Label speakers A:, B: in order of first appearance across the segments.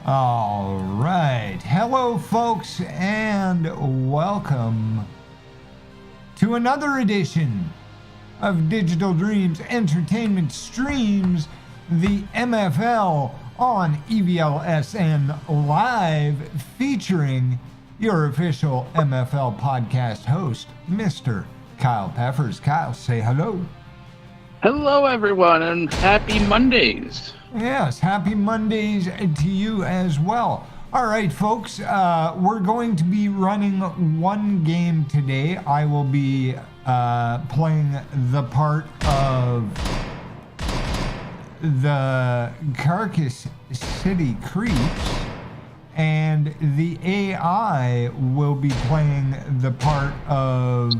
A: All right. Hello, folks, and welcome to another edition of Digital Dreams Entertainment Streams, the MFL on EVLSN Live, featuring your official MFL podcast host, Mr. Kyle Peffers. Kyle, say hello.
B: Hello, everyone, and happy Mondays.
A: Yes, happy Mondays to you as well. All right, folks, we're going to be running one game today. I will be playing the part of the Carcass City Creeps, and the AI will be playing the part of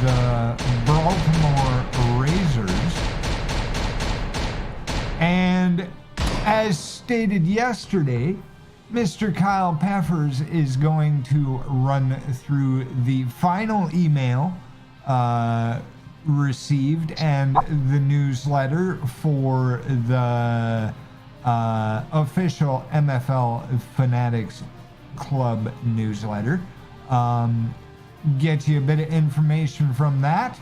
A: the Baltimore Razors. And as stated yesterday, Mr. Kyle Peffers is going to run through the final email received and the newsletter for the official MFL Fanatics Club newsletter. Get you a bit of information from that.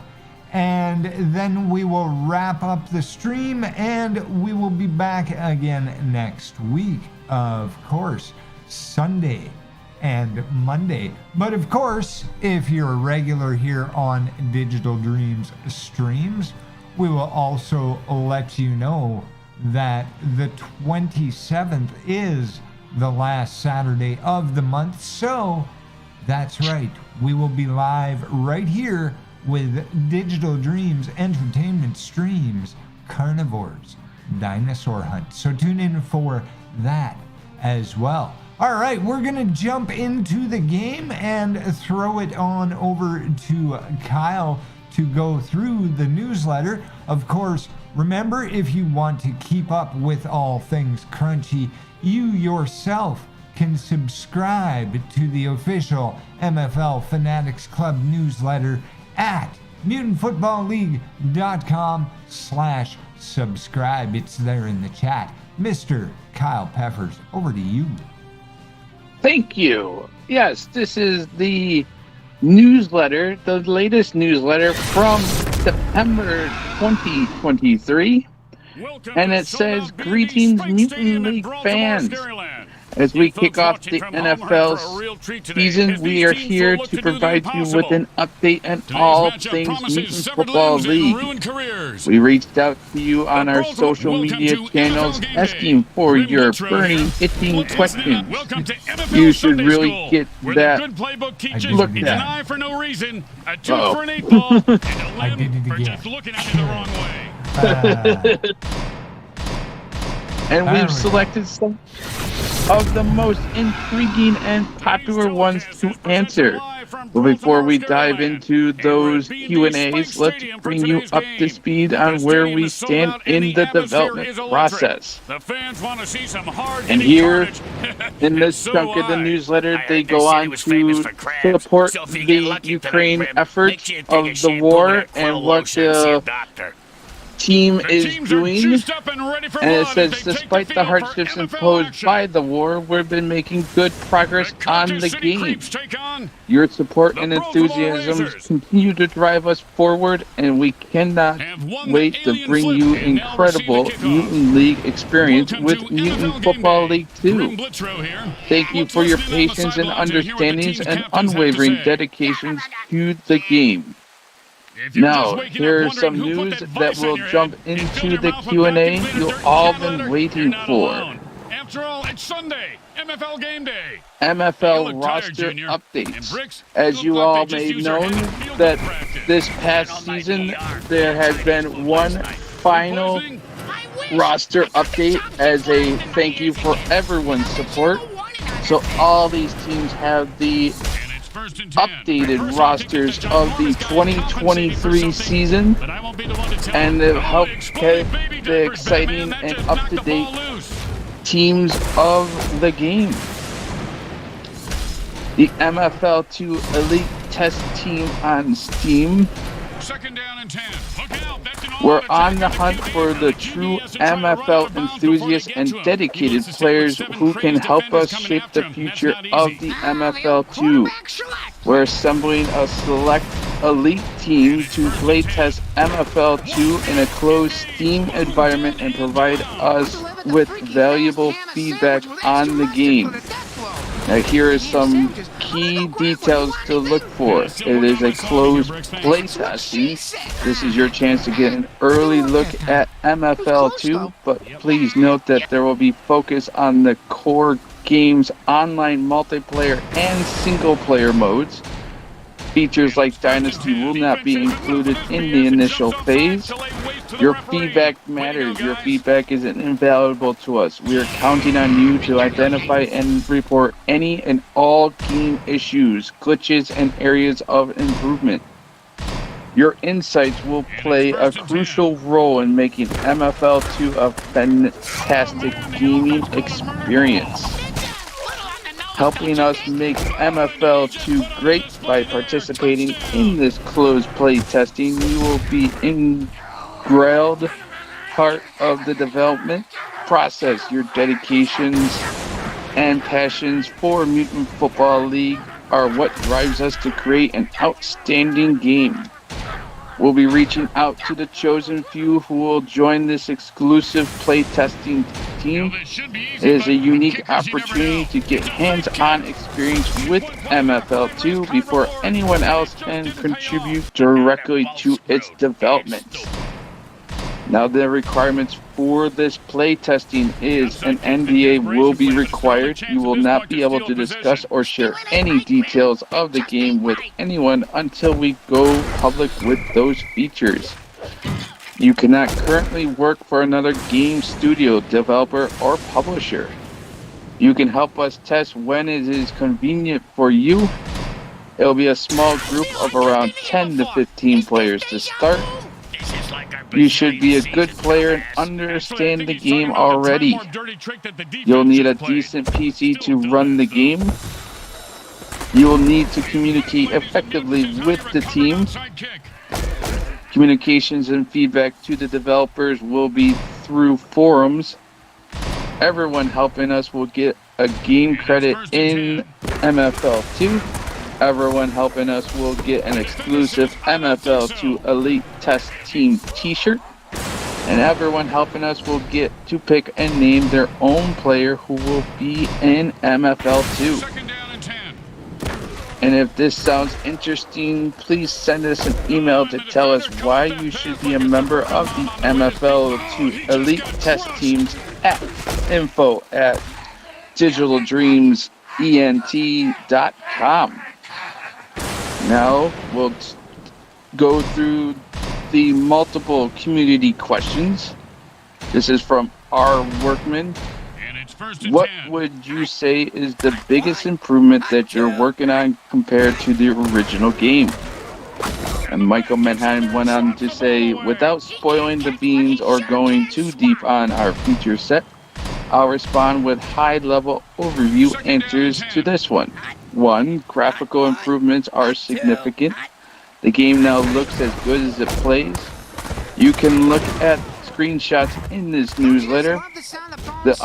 A: And then we will wrap up the stream, and we will be back again next week, of course, Sunday and Monday. But of course, if you're a regular here on Digital Dreams Streams, we will also let you know that the 27th is the last Saturday of the month. So that's right, we will be live right here with Digital Dreams Entertainment Streams, Carnivores Dinosaur Hunt. So tune in for that as well. All right, we're going to jump into the game and throw it on over to Kyle to go through the newsletter. Of course, remember, if you want to keep up with all things Crunchy, you yourself can subscribe to the official MFL Fanatics Club newsletter at mutantfootballleague.com/subscribe. It's there in the chat. Mr. Kyle Peffers, over to you.
B: Thank you. Yes, this is the newsletter, the latest newsletter from September 2023. And it says, "Greetings, Mutant League fans. As we kick off the NFL season, we are here to provide you with an update on all things Mutant Football League. We reached out to you on our social media channels asking for your burning, itching questions. You should really get that looked at.
A: I did it again.
B: And we've selected some of the most intriguing and popular ones to answer. But before we dive into those Q&As, let's bring you up to speed on where we stand in the development process. And here, in this chunk of the newsletter, they go on to support the Ukraine efforts of the war and what the team is doing, and it says, despite the hardships imposed by the war, we've been making good progress on the game. Your support and enthusiasm continue to drive us forward, and we cannot wait to bring you incredible Mutant League experience with Mutant Football League 2. Thank you for your patience and understandings and unwavering dedications to the game." Now, here's some news that will jump into the Q&A you've all been waiting for.
C: After all, it's Sunday, MFL game day.
B: MFL roster updates. As you all may know, that this past season, there has been one final roster update as a thank you for everyone's support. So all these teams have the updated rosters of the 2023 season, and they've helped get the exciting and up-to-date teams of the game. The MFL2 Elite Test Team on Steam.
C: Second down and 10. Look out, that's an
B: We're on the hunt for the true MFL enthusiasts and dedicated players who can help us shape the future of the MFL2. We're assembling a select elite team to playtest MFL2 in a closed Steam environment and provide us with valuable feedback on the game. Now here are some key details to look for. It is a closed playtesting. This is your chance to get an early look at MFL2, but please note that there will be focus on the core game's online multiplayer and single player modes. Features like Dynasty will not be included in the initial phase. Your feedback matters. Your feedback is invaluable to us. We are counting on you to identify and report any and all game issues, glitches, and areas of improvement. Your insights will play a crucial role in making MFL2 a fantastic gaming experience. Helping us make MFL2 great by participating in this closed play testing, you will be ingrailed part of the development process. Your dedications and passions for Mutant Football League are what drives us to create an outstanding game. We'll be reaching out to the chosen few who will join this exclusive playtesting team. It is a unique opportunity to get hands-on experience with MFL2 before anyone else can contribute directly to its development. Now the requirements for this playtesting is an NDA will be required. You will not be able to discuss or share any details of the game with anyone until we go public with those features. You cannot currently work for another game studio, developer, or publisher. You can help us test when it is convenient for you. It will be a small group of around 10 to 15 players to start. You should be a good player and understand the game already. You'll need a decent PC to run the game. You will need to communicate effectively with the team. Communications and feedback to the developers will be through forums. Everyone helping us will get a game credit in MFL2. Everyone helping us will get an exclusive MFL2 Elite Test Team t-shirt. And everyone helping us will get to pick and name their own player who will be in MFL2. And if this sounds interesting, please send us an email to tell us why you should be a member of the MFL2 Elite Test Teams at info@digitaldreamsent.com. Now we'll go through the multiple community questions. This is from R. Workman. What would you say is the biggest improvement that you're working on compared to the original game? And Michael Menheim went on to say, without spoiling the beans or going too deep on our feature set, I'll respond with high-level overview answers to this one. 1. Graphical improvements are significant. The game now looks as good as it plays. You can look at screenshots in this newsletter. The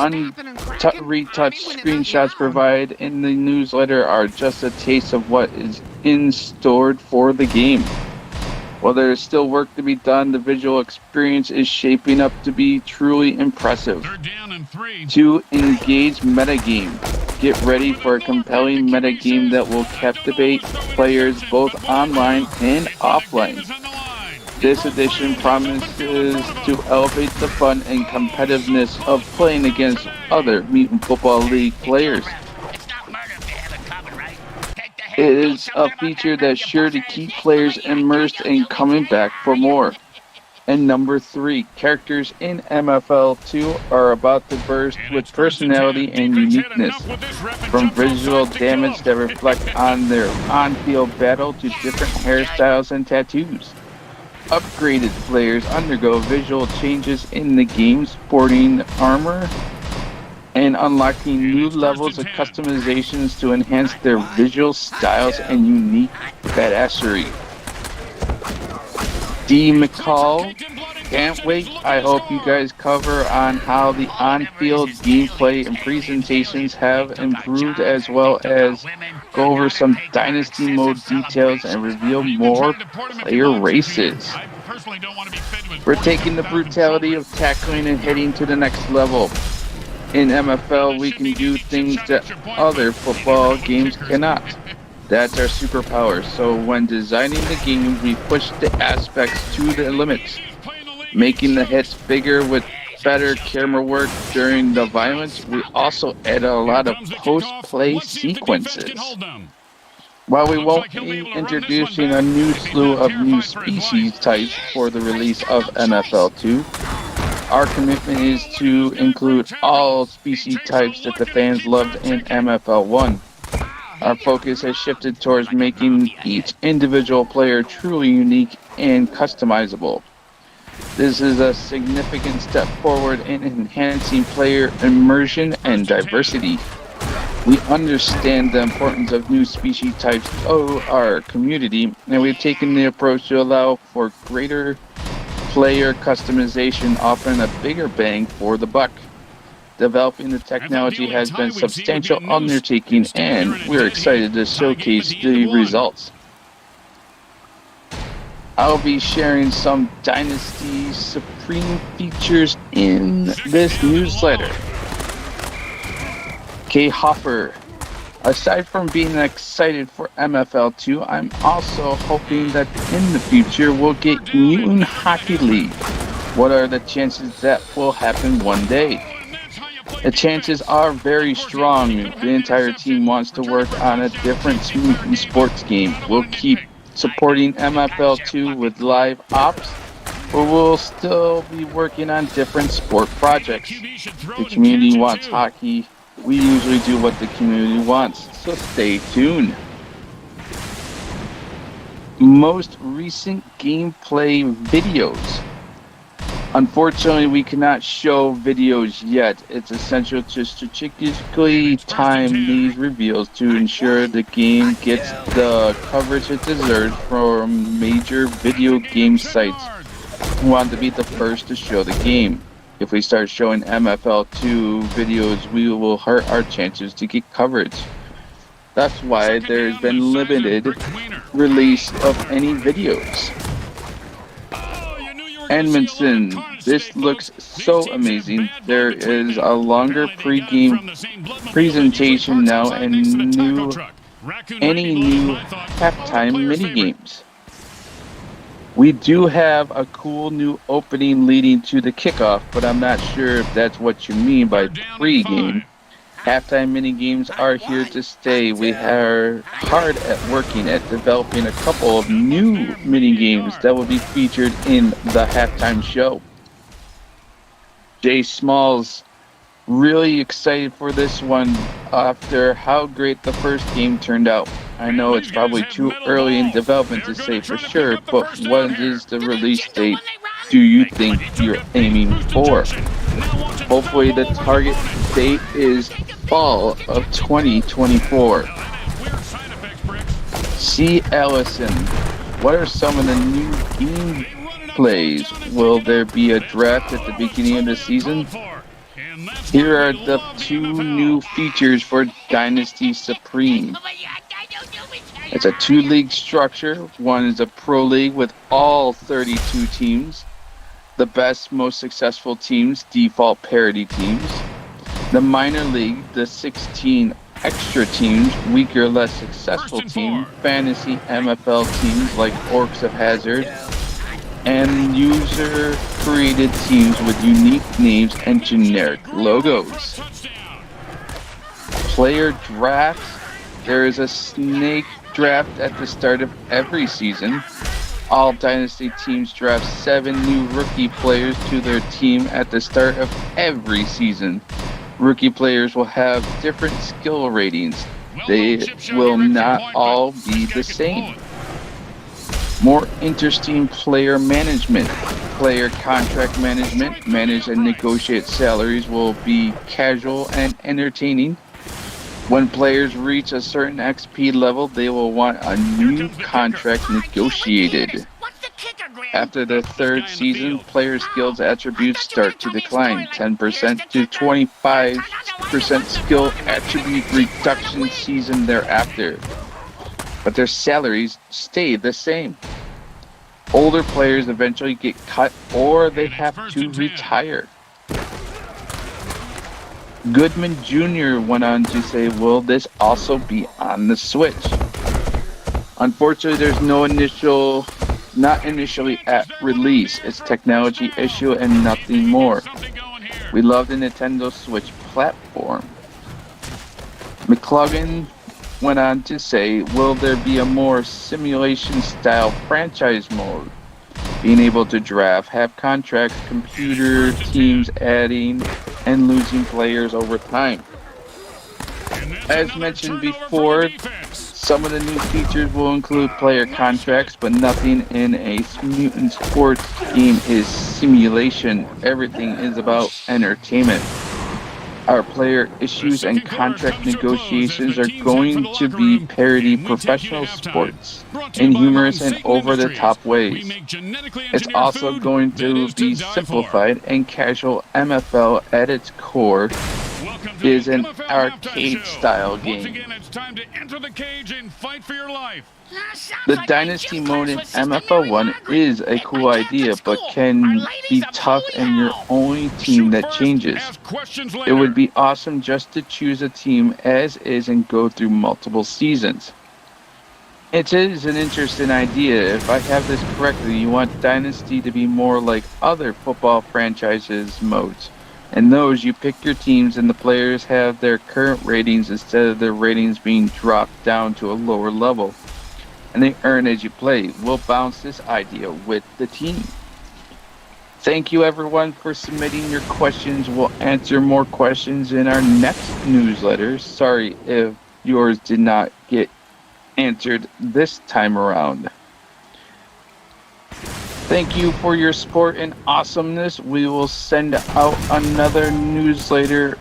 B: retouched screenshots provided in the newsletter are just a taste of what is in store for the game. While there is still work to be done, the visual experience is shaping up to be truly impressive. 2. Engage metagame. Get ready for a compelling metagame that will captivate players both online and offline. This edition promises to elevate the fun and competitiveness of playing against other Mutant Football League players. It is a feature that's sure to keep players immersed and coming back for more. And number 3, characters in MFL2 are about to burst with personality and uniqueness. From visual damage that reflect on their on-field battle to different hairstyles and tattoos. Upgraded players undergo visual changes in the game, sporting armor and unlocking new levels of customizations to enhance their visual styles and unique badassery. D. McCall Can't wait. I hope you guys cover on how the on-field gameplay and presentations have improved, as well as go over some Dynasty mode details and reveal more player races. We're taking the brutality of tackling and heading to the next level. In MFL, we can do things that other football games cannot. That's our superpower. So when designing the game, we push the aspects to the limits, making the hits bigger with better camera work during the violence. We also add a lot of post-play sequences. While we won't be introducing a new slew of new species types for the release of MFL 2, our commitment is to include all species types that the fans loved in MFL 1. Our focus has shifted towards making each individual player truly unique and customizable. This is a significant step forward in enhancing player immersion and diversity. We understand the importance of new species types to our community, and we've taken the approach to allow for greater player customization, offering a bigger bang for the buck. Developing the technology has been a substantial undertaking, and we're excited to showcase the results. I'll be sharing some Dynasty Supreme features in this newsletter. K. Hoffer. Aside from being excited for MFL 2, I'm also hoping that in the future we'll get Mutant Hockey League. What are the chances that will happen one day? The chances are very strong. The entire team wants to work on a different mutant sports game. We'll keep supporting MFL 2 with live ops, but we'll still be working on different sport projects. The community wants hockey. We usually do what the community wants, so stay tuned. Most recent gameplay videos. Unfortunately, we cannot show videos yet. It's essential to strategically time these reveals to ensure the game gets the coverage it deserves from major video game sites who want to be the first to show the game. If we start showing MFL 2 videos, we will hurt our chances to get coverage. That's why there's been limited release of any videos. Edmondson, this looks so amazing. There is a longer pre-game presentation now and any new halftime minigames. We do have a cool new opening leading to the kickoff, but I'm not sure if that's what you mean by pre-game. Halftime minigames are here to stay. We are hard at working at developing a couple of new minigames that will be featured in the halftime show. Jay Smalls, really excited for this one after how great the first game turned out. I know it's probably too early in development to say for sure, but what is the release date do you think you're aiming for? Hopefully the target date is fall of 2024. C. Ellison, what are some of the new gameplays? Will there be a draft at the beginning of the season? Here are the two new features for Dynasty Supreme. It's a 2-league structure. One is a pro league with all 32 teams. The best, most successful teams, default parity teams. The minor league, the 16 extra teams, weaker, less successful team, fantasy MFL teams like Orcs of Hazard, and user-created teams with unique names and generic logos. Player drafts. There is a snake draft at the start of every season. All Dynasty teams draft 7 new rookie players to their team at the start of every season. Rookie players will have different skill ratings. They will not all be the same. More interesting player management. Player contract management. Manage and negotiate salaries will be casual and entertaining. When players reach a certain XP level, they will want a new contract negotiated.
D: What's the kicker,
B: After the third season, player skills attributes start to decline, 10% to 25% skill attribute reduction season thereafter. But their salaries stay the same. Older players eventually get cut or they have to retire. Goodman Jr. went on to say, will this also be on the Switch? Unfortunately, there's not initially at release. It's a technology issue and nothing more. We love the Nintendo Switch platform. McCluggan went on to say, will there be a more simulation-style franchise mode? Being able to draft, have contracts, computer teams adding and losing players over time. As mentioned before, some of the new features will include player contracts, but nothing in a mutant sports game is simulation. Everything is about entertainment. Our player issues and contract negotiations are going to be parody professional sports in humorous and over-the-top ways. It's also going to be simplified and casual. MFL at its core is an arcade-style game. The Dynasty mode in MFL 1 is a cool idea, but can be tough and your only team that changes. It would be awesome just to choose a team as is and go through multiple seasons. It is an interesting idea. If I have this correctly, you want Dynasty to be more like other football franchises modes. In those, you pick your teams and the players have their current ratings instead of their ratings being dropped down to a lower level. And they earn as you play. We'll bounce this idea with the team. Thank you everyone for submitting your questions. We'll answer more questions in our next newsletter. Sorry if yours did not get answered this time around. Thank you for your support and awesomeness. We will send out another newsletter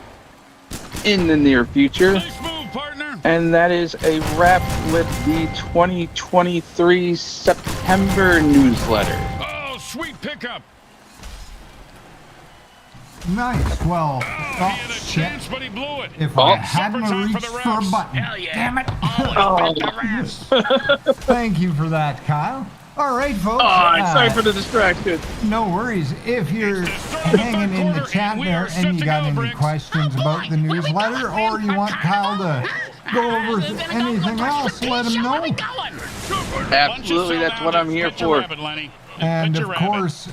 B: in the near future.
C: Nice move, partner.
B: And that is a wrap with the 2023 September newsletter.
C: Oh, sweet pickup.
A: Nice. Well,
C: He had a
A: shit.
C: chance, but he blew it.
A: If I
B: Oh.
A: hadn't
C: Supper time
A: reached
C: for the
A: for a
C: refs.
A: button.
D: Hell yeah.
A: Damn it.
D: Always bet the refs.
A: Thank you for that, Kyle. All right, folks.
E: Sorry for the distraction.
A: No worries. If you're hanging in the chat there and you got any questions about the newsletter or you want Kyle to go over anything else, let him know.
B: Absolutely, that's what I'm here for.
A: And of course,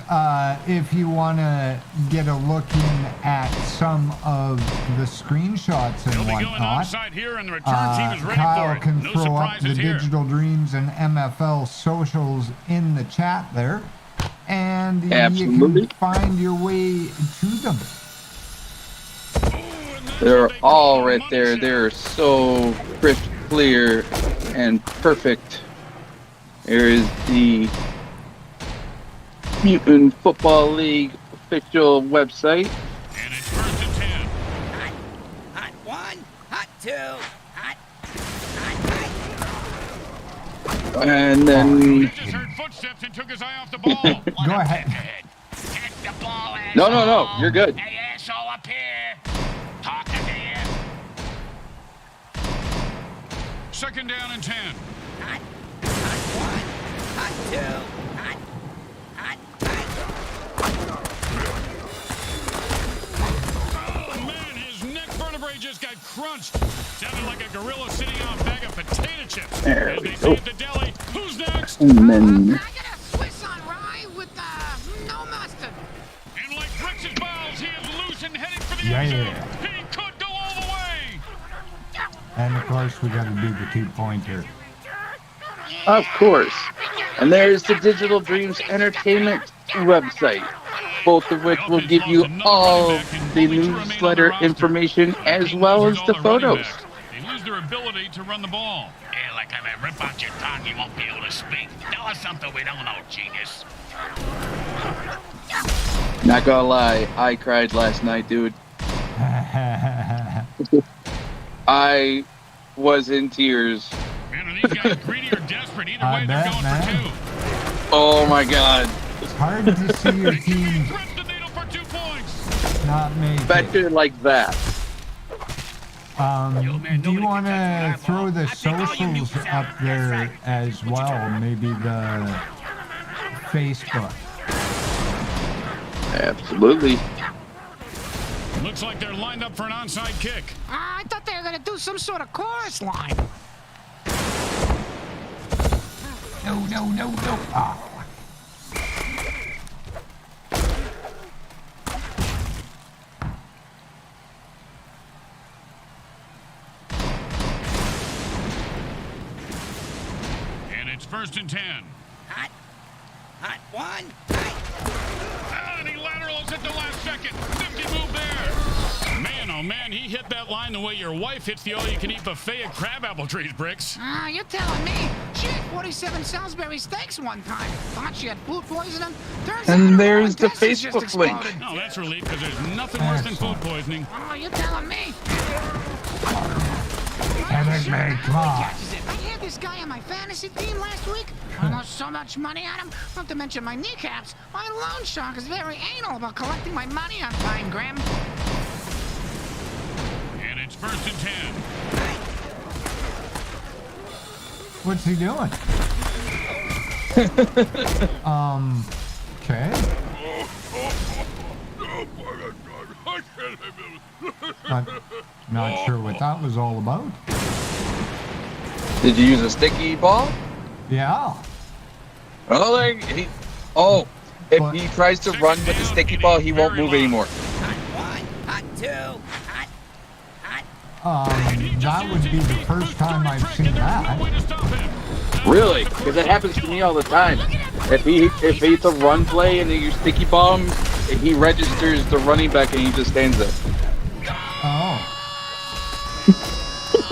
A: if you want to get a look in at some of the screenshots and whatnot, Kyle can throw up the Digital Dreams and MFL socials in the chat there, and
B: Absolutely.
A: you can find your way to them.
B: They're all right there. They're so crisp, clear, and perfect. There is the Mutant Football League official website.
C: And it's first and 10.
D: Hot one, hot two, hot.
B: And then
C: He just heard footsteps and took his eye off the ball.
A: Go ahead.
D: Take the ball,
B: No,
D: asshole.
B: you're good.
D: Hey, asshole up here. Talking to you.
C: Second down and 10.
D: Hot one, hot two, hot.
C: Oh, man, his neck vertebrae just got crunched. Sounded like a gorilla sitting on a bag of potato chips.
B: There
C: As
B: we
C: they
B: go.
C: say at the deli, who's next?
B: And then
F: I got a Swiss on rye with no mustard.
C: And like Brix's balls, he is loose and heading for the
A: Yeah,
C: end zone.
A: yeah.
C: He could go all the way.
A: And of course, we got to do the 2-pointer.
B: of course. And there's the Digital Dreams Entertainment website, both of which will give you all the newsletter information as well as the photos.
C: They lose their ability to run the ball.
D: Yeah, like I mean, rip out your tongue, you won't be able to speak. Tell us something we don't know, genius.
B: Not gonna lie, I cried last night, dude. I was in tears.
C: Man, are these guys greedy or desperate? Either
A: I
C: way, they're
A: bet,
C: going
A: man.
C: for two.
B: Oh my God.
A: It's hard to see your team
C: Threads the needle for 2 points.
A: not make it.
B: Better like that.
A: Do you want to throw the socials up there as well? Maybe the Facebook.
B: Absolutely.
C: Looks like they're lined up for an onside kick.
F: I thought they were gonna do some sort of chorus line.
A: No. Ah.
C: And it's 1st and 10.
G: Hot one.
C: And he laterals at the last second. Nifty move there. Man, oh man, he hit that line the way your wife hits the all-you-can-eat buffet at crabapple trees, Bricks.
F: You're telling me. She ate 47 Salisbury steaks one time. Thought she had food poisoning. Turns out
B: And
F: her
B: there's the
F: intestines just
B: Facebook link.
F: exploded.
C: No, that's relief because there's nothing worse than food poisoning.
F: Oh, you're telling me.
A: Headache man, come on.
F: I had this guy on my fantasy team last week. I lost so much money on him. Not to mention my kneecaps. My loan shark is very anal about collecting my money on time, Graham.
C: And it's 1st and 10.
A: What's he doing? Okay. Not sure what that was all about.
B: Did you use a sticky ball?
A: Yeah.
B: Oh, if
A: But-
B: he tries to run with the sticky ball, he won't move anymore.
G: Hot one. Hot two.
A: That would be the first time I've seen that.
B: Really? Because that happens to me all the time. If it's a run play and you sticky bomb, he registers the running back and he just stands there.
A: Oh.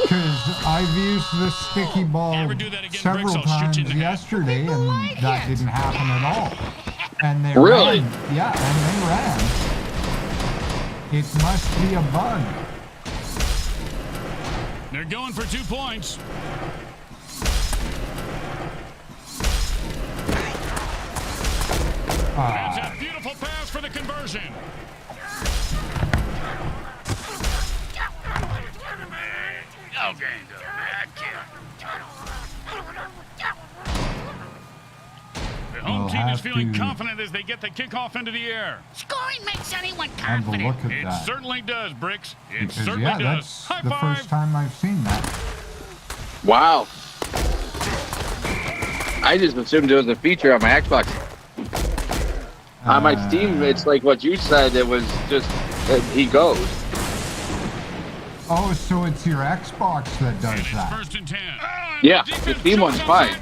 A: Because I've used the sticky ball
C: Ever do that again,
A: several
C: Bricks, I'll shoot
A: times
C: you in the head.
A: yesterday,
F: People
A: and
F: like
A: that
F: it.
A: didn't happen at all. And they
B: Really?
A: ran. Yeah, and they ran. It must be a bug.
C: They're going for 2 points. That's a beautiful pass for the conversion.
D: Okay, good.
C: The home
A: We'll
C: team is
A: have
C: feeling
A: to-
C: confident as they get the kickoff into the air.
F: Scoring makes anyone
A: Have a look
F: confident.
A: at
C: It
A: that.
C: certainly does, Bricks. It
A: Because,
C: certainly
A: yeah,
C: does.
A: that's
C: High
A: the
C: five.
A: first time I've seen that.
B: Wow. I just assumed it was a feature on my Xbox. On my Steam, it's like what you said. It was just he goes.
A: Oh, so it's your Xbox that does
C: And it's
A: that.
C: 1st and 10.
B: Yeah, the Steam one's fine.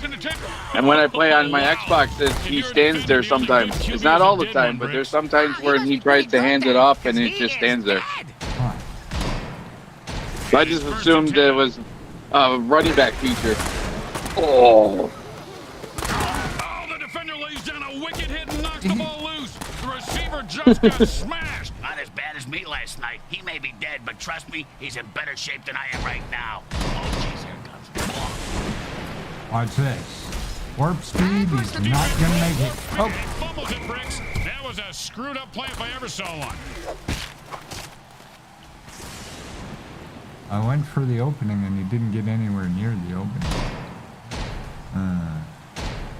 B: And when I play on my Xbox, he stands there sometimes. It's not all the time, but there's sometimes where he tries to hand it off and it just stands there.
A: Huh.
B: So I just assumed it was a running back feature. Oh.
C: Oh, the defender lays down a wicked hit and knocks the ball loose. The receiver just got smashed.
D: Not as bad as me last night. He may be dead, but trust me, he's in better shape than I am right now. Oh, jeez, here it comes.
A: Watch this. Warp speed, he's not gonna make it. Oh,
C: He fumbles it, Bricks. That was a screwed up play if I ever saw one.
A: I went for the opening and he didn't get anywhere near the opening.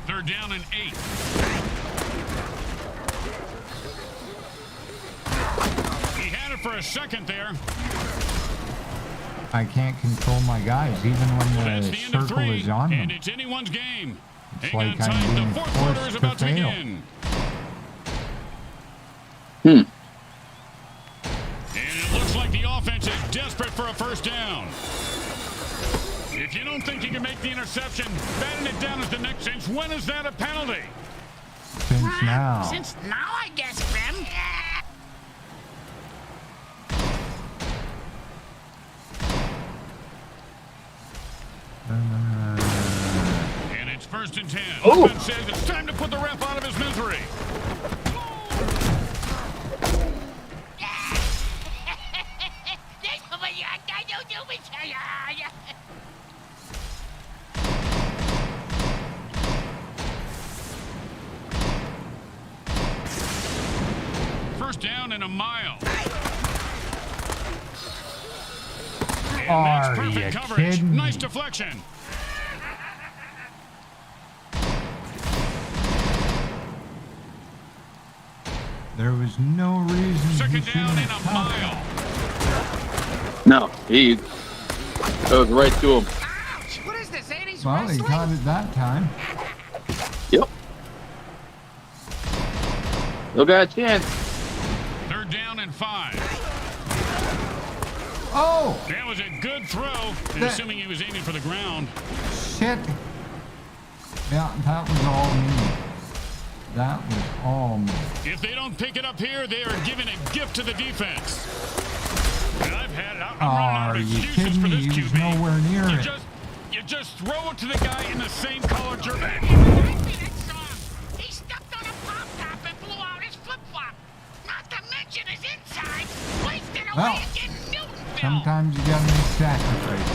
C: 3rd down and 8. He had it for a second there.
A: I can't control my guys, even when
C: That's
A: the
C: the end of
A: circle
C: 3,
A: is on
C: and
A: them.
C: it's anyone's game.
A: It's
C: Hang on
A: like I'm
C: tight,
A: being
C: the 4th quarter
A: forced
C: is
A: to
C: about to
A: fail.
C: begin.
B: Hmm.
C: And it looks like the offense is desperate for a 1st down. If you don't think you can make the interception, batting it down is the next. Since when is that a penalty?
A: Since now.
F: Since now, I guess, Grim.
C: And it's 1st and 10.
B: Oh.
C: Offense says it's time to put the ref out of his misery. in a mile. And
A: Are
C: that's
A: you
C: perfect coverage.
A: kidding
C: Nice
A: me?
C: deflection.
A: There was no reason he
C: Second
A: shouldn't
C: down in a
A: have touched it.
C: mile.
B: No, he goes right to him.
F: Ouch! What is this, 80s
A: Well, he
F: wrestling?
A: caught it that time.
B: Yep. Still got a chance.
C: Third down and 5.
A: Oh,
C: That was a good throw,
A: That-
C: assuming he was aiming for the ground.
A: shit. Yeah, that was all me. That was all me.
C: If they don't pick it up here, they are giving a gift to the defense. And I've had it. I'm running out
A: Are
C: of
A: you
C: excuses
A: kidding
C: for
A: me?
C: this
A: He was
C: QB.
A: nowhere near
C: you
A: it.
C: You just throw it to the guy in the same color jersey.
F: He stepped on a pop top and blew out his flip-flop. Not to mention his insides. Wasted away
A: Well,
F: again Newtonville.
A: Sometimes you gotta make sacrifices.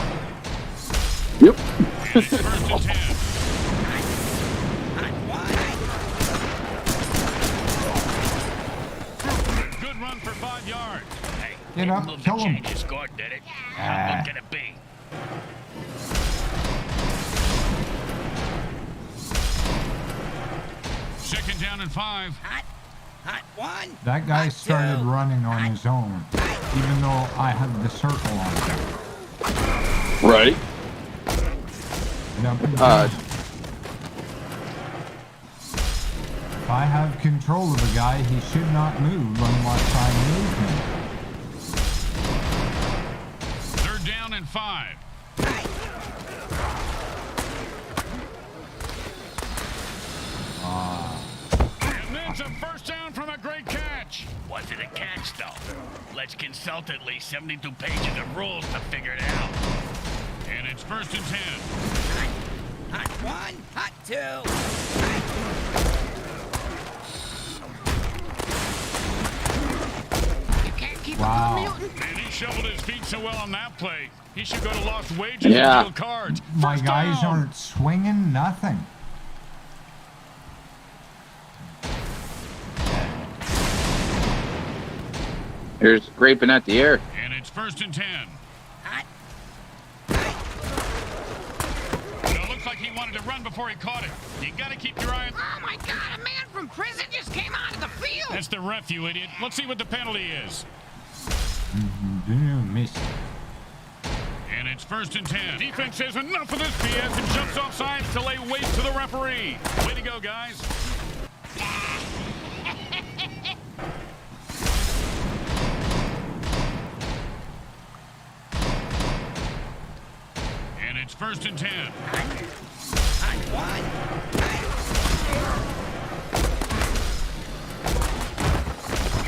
B: Yep.
C: And it's first and 10.
G: Hot one.
C: Good run for 5 yards.
D: Hey,
A: Get
D: didn't
A: up,
D: move
A: kill
D: the
A: him.
D: chain you scored, did it?
A: Ah.
D: How good can it be?
C: Second down and 5.
G: Hot one.
A: That guy
G: Hot
A: started
G: two.
A: running on his own, even though I had the circle on him.
B: Right.
A: Yep.
B: Uh,
A: If I have control of a guy, he should not move unless I move him.
C: Third down and 5. And that's a first down from a great catch.
D: Was it a catch, though? Let's consult at least 72 pages of rules to figure it out.
C: And it's first and 10.
G: Hot one. Hot two.
F: You can't keep
A: Wow.
F: up with Newton.
C: And he shoveled his feet so well on that play. He should go to lost wages
B: Yeah.
C: and deal cards.
A: My
C: First
A: guys
C: down.
A: aren't swinging nothing.
B: Here's scraping at the air.
C: And it's first and 10.
G: Hot.
C: It looks like he wanted to run before he caught it. You got to keep your eye on...
F: Oh my God! A man from prison just came onto the field.
C: That's the ref, you idiot. Let's see what the penalty is.
A: Miss.
C: And it's first and 10. Defense says enough of this BS and jumps off sides to lay waste to the referee. Way to go, guys. And it's first and 10.
G: Hot one.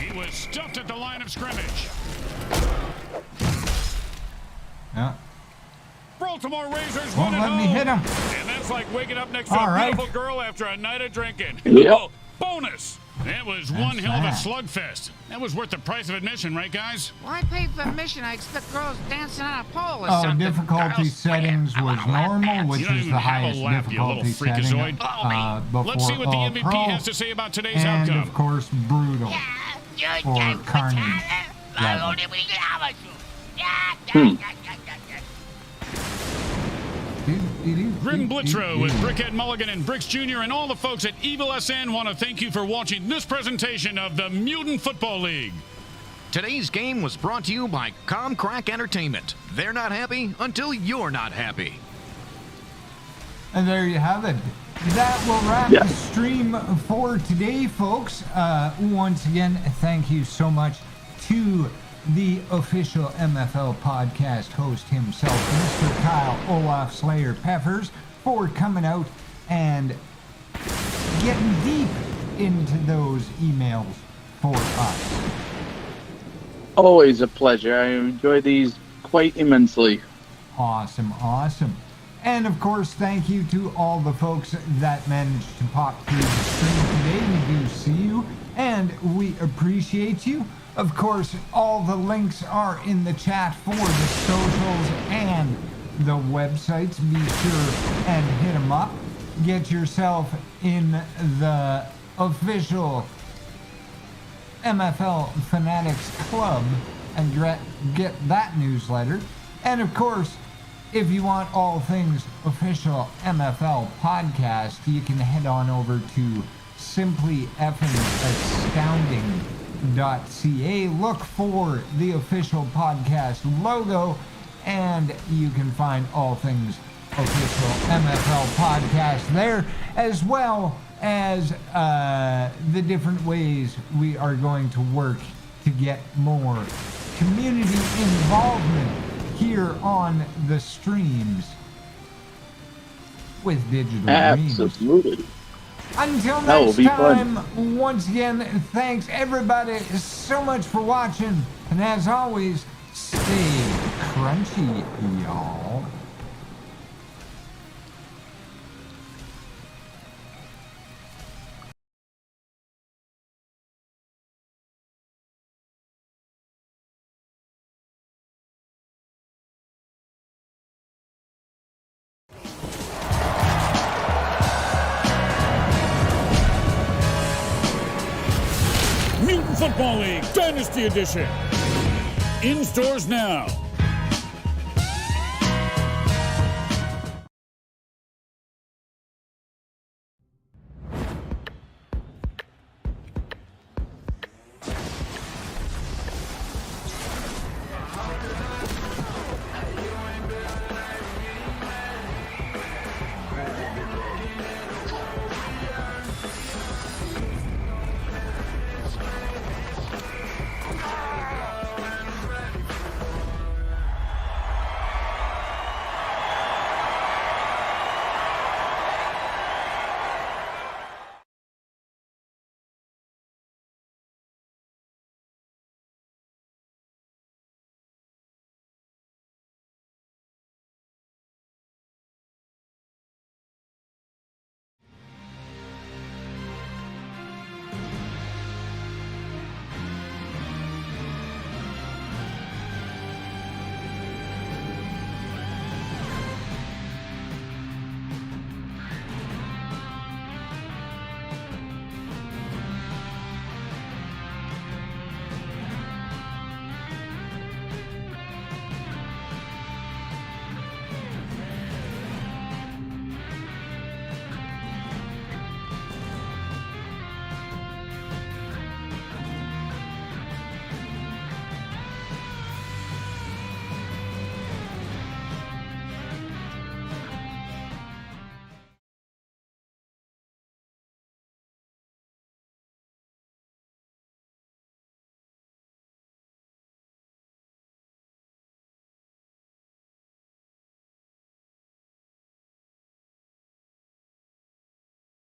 C: He was stuffed at the line of scrimmage.
A: Yeah.
C: Baltimore Razors
A: Won't
C: win at
A: let me
C: home.
A: hit him.
C: And that's like waking up next to
A: All
C: a
A: right.
C: beautiful girl after a night of drinking.
B: Yep.
C: Oh, bonus. That was one
A: That's
C: hell of a
A: that.
C: slugfest. That was worth the price of admission, right, guys?
F: Why pay for admission? I expect girls dancing on a pole or
A: Oh,
F: something.
A: difficulty
F: Girls
A: settings
F: swinging.
A: was
F: I'm a lap
A: normal,
F: dance.
A: which
C: You don't
A: is
C: even
A: the
C: have a
A: highest
C: lap, you little
A: difficulty setting
C: freakazoid.
A: before
C: Let's see what the
A: All
C: MVP
A: Pro,
C: has to say about today's
A: and
C: outcome.
A: of course brutal for Carnage level.
C: Grim Blitzrow with Brickhead Mulligan and Bricks Jr. and all the folks at EVLSN want to thank you for watching this presentation of the Mutant Football League.
H: Today's game was brought to you by Comcrack Entertainment. They're not happy until you're not happy.
A: And there you have it. That will wrap
B: Yeah.
A: the stream for today, folks. Once again, thank you so much to the official MFL podcast host himself, Mr. Kyle Olaf Slayer Peppers, for coming out and getting deep into those emails for us.
B: Always a pleasure. I enjoy these quite immensely.
A: Awesome, awesome. And of course, thank you to all the folks that managed to pop through the stream today. We do see you, and we appreciate you. Of course, all the links are in the chat for the socials and the websites. Be sure and hit them up. Get yourself in the official MFL Fanatics Club and get that newsletter. And of course, if you want all things official MFL podcast, you can head on over to simplyeffinastounding.ca. Look for the official podcast logo, and you can find all things official MFL podcast there, as well as the different ways we are going to work to get more community involvement here on the streams with Digital Dreams.
B: Absolutely.
A: Until
B: That will
A: next
B: be
A: time,
B: fun.
A: once again, thanks everybody so much for watching. And as always, stay crunchy, y'all.
C: Mutant Football League Dynasty Edition. In stores now.